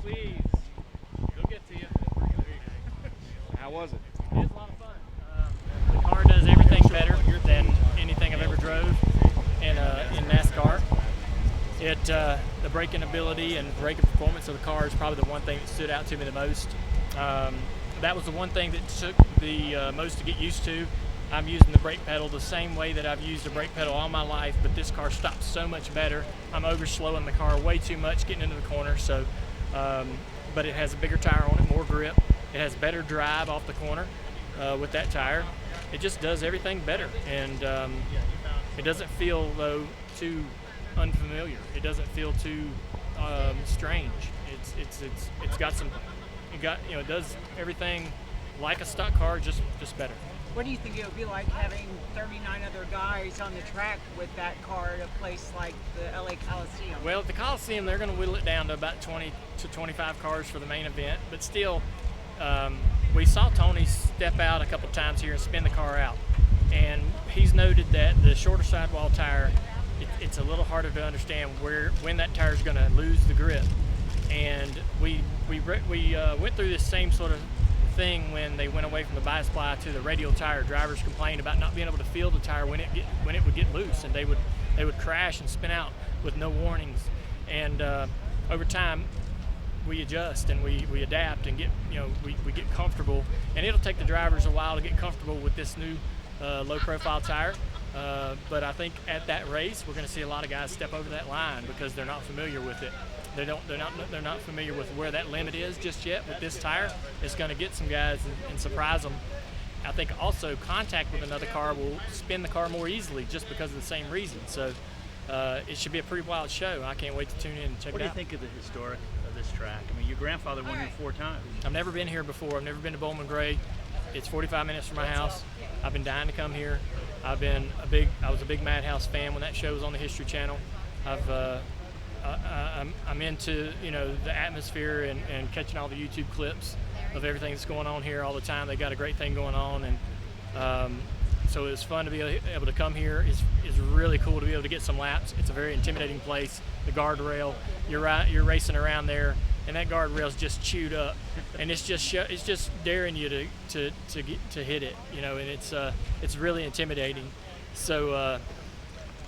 please. They'll get to you. How was it? It was a lot of fun. The car does everything better than anything I've ever drove in NASCAR. The braking ability and braking performance of the car is probably the one thing that stood out to me the most. That was the one thing that took the most to get used to. I'm using the brake pedal the same way that I've used the brake pedal all my life, but this car stops so much better. I'm overslowing the car way too much getting into the corner, so but it has a bigger tire on it, more grip. It has better drive off the corner with that tire. It just does everything better, and it doesn't feel though too unfamiliar. It doesn't feel too strange. It does everything like a stock car, just better. What do you think it would be like having 39 other guys on the track with that car at a place like the LA Coliseum? Well, at the Coliseum, they're going to whittle it down to about 20 to 25 cars for the main event, but still, we saw Tony step out a couple times here and spin the car out, and he's noted that the shorter sidewall tire, it's a little harder to understand when that tire is going to lose the grip. And we went through this same sort of thing when they went away from the bi-sply to the radial tire. Drivers complained about not being able to feel the tire when it would get loose, and they would crash and spin out with no warnings. And over time, we adjust and we adapt and we get comfortable. And it'll take the drivers a while to get comfortable with this new low-profile tire. But I think at that race, we're going to see a lot of guys step over that line because they're not familiar with it. They're not familiar with where that limit is just yet. With this tire, it's going to get some guys and surprise them. I think also contact with another car will spin the car more easily just because of the same reason. So it should be a pretty wild show. I can't wait to tune in and check it out. What do you think of the historic of this track? I mean, your grandfather won here 4 times. I've never been here before. I've never been to Bowman Gray. It's 45 minutes from my house. I've been dying to come here. I was a big Madhouse fan when that show was on the History Channel. I'm into the atmosphere and catching all the YouTube clips of everything that's going on here all the time. They got a great thing going on, and so it's fun to be able to come here. It's really cool to be able to get some laps. It's a very intimidating place. The guardrail, you're racing around there, and that guardrail's just chewed up, and it's just daring you to hit it, and it's really intimidating. So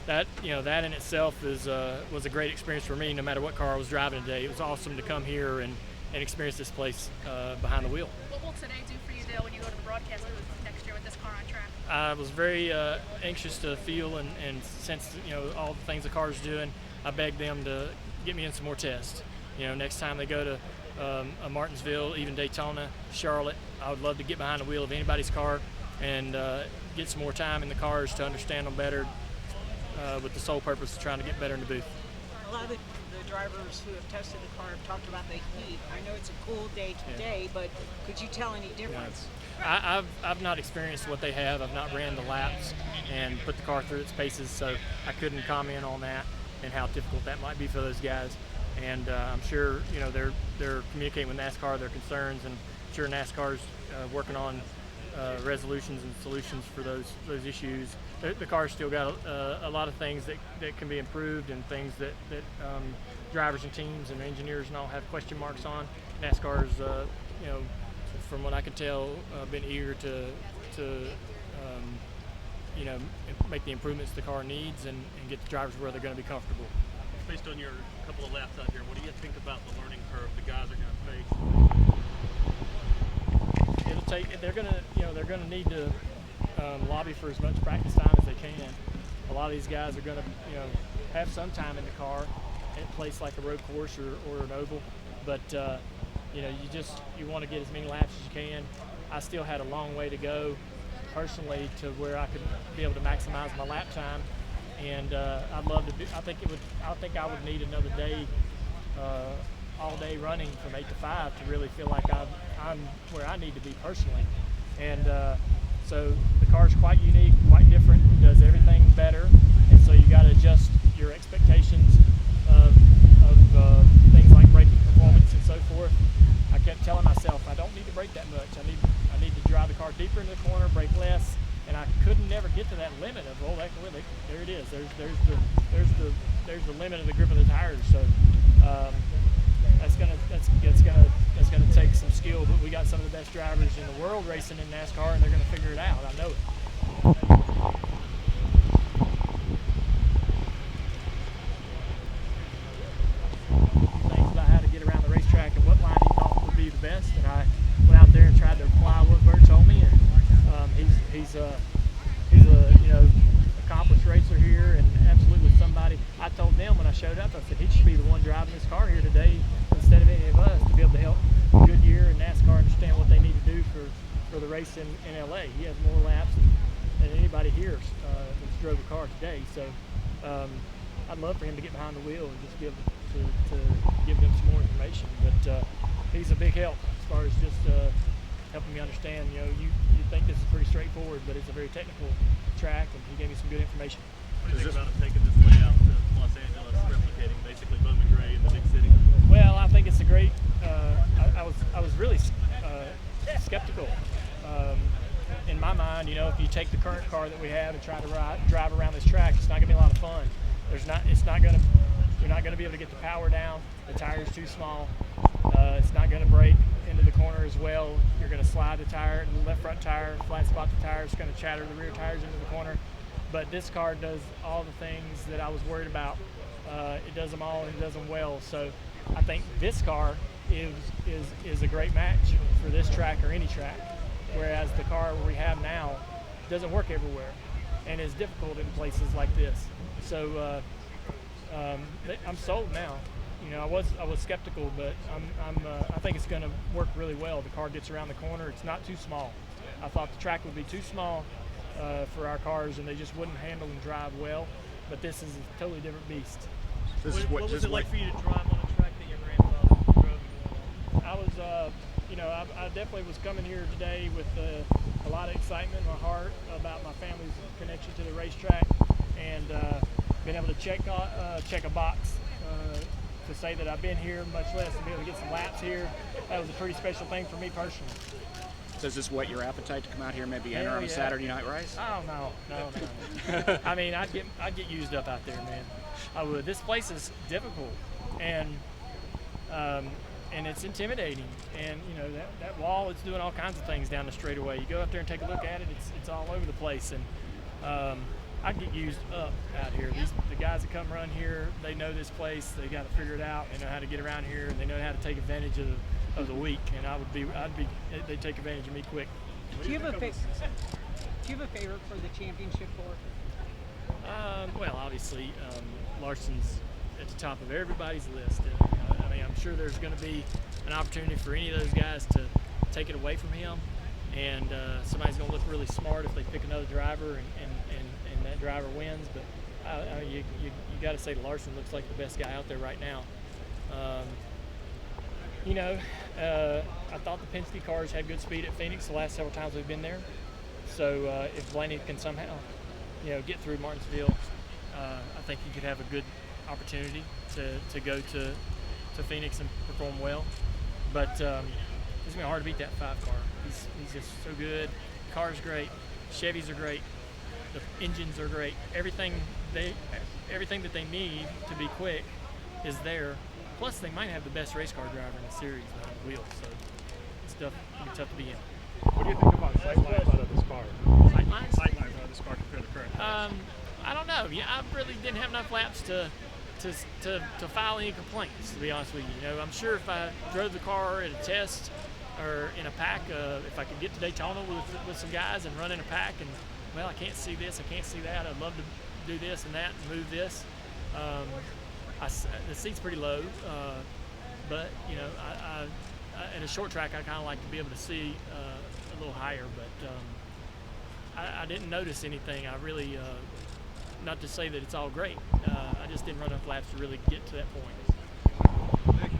that in itself was a great experience for me. No matter what car I was driving today, it was awesome to come here and experience this place behind the wheel. What will today do for you, Dale, when you go to the broadcast booth next year with this car on track? I was very anxious to feel and sense all the things the car's doing. I begged them to get me in some more tests. Next time they go to a Martinsville, even Daytona, Charlotte, I would love to get behind the wheel of anybody's car and get some more time in the cars to understand them better, with the sole purpose of trying to get better in the booth. A lot of the drivers who have tested the car have talked about the heat. I know it's a cool day today, but could you tell any difference? I've not experienced what they have. I've not ran the laps and put the car through its paces, so I couldn't comment on that and how difficult that might be for those guys. And I'm sure they're communicating with NASCAR their concerns, and I'm sure NASCAR's working on resolutions and solutions for those issues. The car's still got a lot of things that can be improved, and things that drivers and teams and engineers and all have question marks on. NASCAR's from what I can tell been eager to make the improvements the car needs and get the drivers where they're going to be comfortable. Based on your couple of laps out here, what do you think about the learning curve the guys are going to face? They're gonna need to lobby for as much practice time as they can. A lot of these guys are gonna have some time in the car at a place like a road course or an oval, but you want to get as many laps as you can. I still had a long way to go personally to where I could be able to maximize my lap time, and I'd love to. I think I would need another day, all day running from 8 to 5 to really feel like I'm where I need to be personally. And so the car's quite unique, quite different. It does everything better, and so you got to adjust your expectations of things like braking performance and so forth. I kept telling myself I don't need to brake that much. I need to drive the car deeper into the corner, brake less, and I couldn't never get to that limit of there it is. There's the limit of the grip of the tires. So that's gonna take some skill. But we got some of the best drivers in the world racing in NASCAR, and they're gonna figure it out. I know it. Things about how to get around the racetrack and what line he thought would be the best, and I went out there and tried to apply what Bert told me. And he's a accomplished racer here, and absolutely somebody. I told them when I showed up, I said he should be the one driving this car here today instead of any of us, to be able to help Goodyear and NASCAR understand what they need to do for the race in LA. He has more laps than anybody here that's drove a car today. So I'd love for him to get behind the wheel and just be able to give them some more information. But he's a big help as far as just helping me understand. You think this is pretty straightforward, but it's a very technical track, and he gave me some good information. What do you think about him taking this layout to Los Angeles, replicating basically Bowman Gray in the big city? Well, I think it's a great. I was really skeptical. In my mind, if you take the current car that we have and try to drive around this track, it's not going to be a lot of fun. You're not going to be able to get the power down. The tire's too small. It's not going to brake into the corner as well. You're going to slide the tire, the left front tire, flat spot the tire. It's going to chatter the rear tires into the corner. But this car does all the things that I was worried about. It does them all, and it does them well. So I think this car is a great match for this track or any track, whereas the car we have now doesn't work everywhere and is difficult in places like this. So I'm sold now. I was skeptical, but I think it's going to work really well. The car gets around the corner. It's not too small. I thought the track would be too small for our cars, and they just wouldn't handle and drive well. But this is a totally different beast. What was it like for you to drive on a track that your grandfather drove? I was, I definitely was coming here today with a lot of excitement in my heart about my family's connection to the racetrack, and being able to check a box to say that I've been here, much less to be able to get some laps here. That was a pretty special thing for me personally. Does this whet your appetite to come out here and maybe enter on a Saturday night race? Oh no. I mean, I'd get used up out there, man. I would. This place is difficult, and it's intimidating. And that wall, it's doing all kinds of things down the straightaway. You go up there and take a look at it. It's all over the place, and I get used up out here. The guys that come run here, they know this place. They got to figure it out. They know how to get around here, and they know how to take advantage of the week. And they'd take advantage of me quick. Do you have a favorite for the championship four? Well, obviously, Larson's at the top of everybody's list. I mean, I'm sure there's going to be an opportunity for any of those guys to take it away from him, and somebody's going to look really smart if they pick another driver and that driver wins. But you got to say Larson looks like the best guy out there right now. I thought the Penske cars had good speed at Phoenix the last several times we've been there. So if Blaney can somehow, get through Martinsville, I think he could have a good opportunity to go to Phoenix and perform well. But it's gonna be hard to beat that 5 car. He's just so good. The car's great. Chevys are great. The engines are great. Everything that they need to be quick is there. Plus, they might have the best race car driver in the series behind the wheel. So it's tough to be in. What do you think about sight lines out of this car? Sight lines? Sight lines out of this car compared to current. I don't know. I really didn't have enough laps to file any complaints, to be honest with you. I'm sure if I drove the car in a test or in a pack, if I could get to Daytona with some guys and run in a pack, and I can't see this, I can't see that. I'd love to do this and that and move this. The seat's pretty low, but at a short track, I kind of like to be able to see a little higher. But I didn't notice anything. I really, not to say that it's all great. I just didn't run enough laps to really get to that point. Thank you.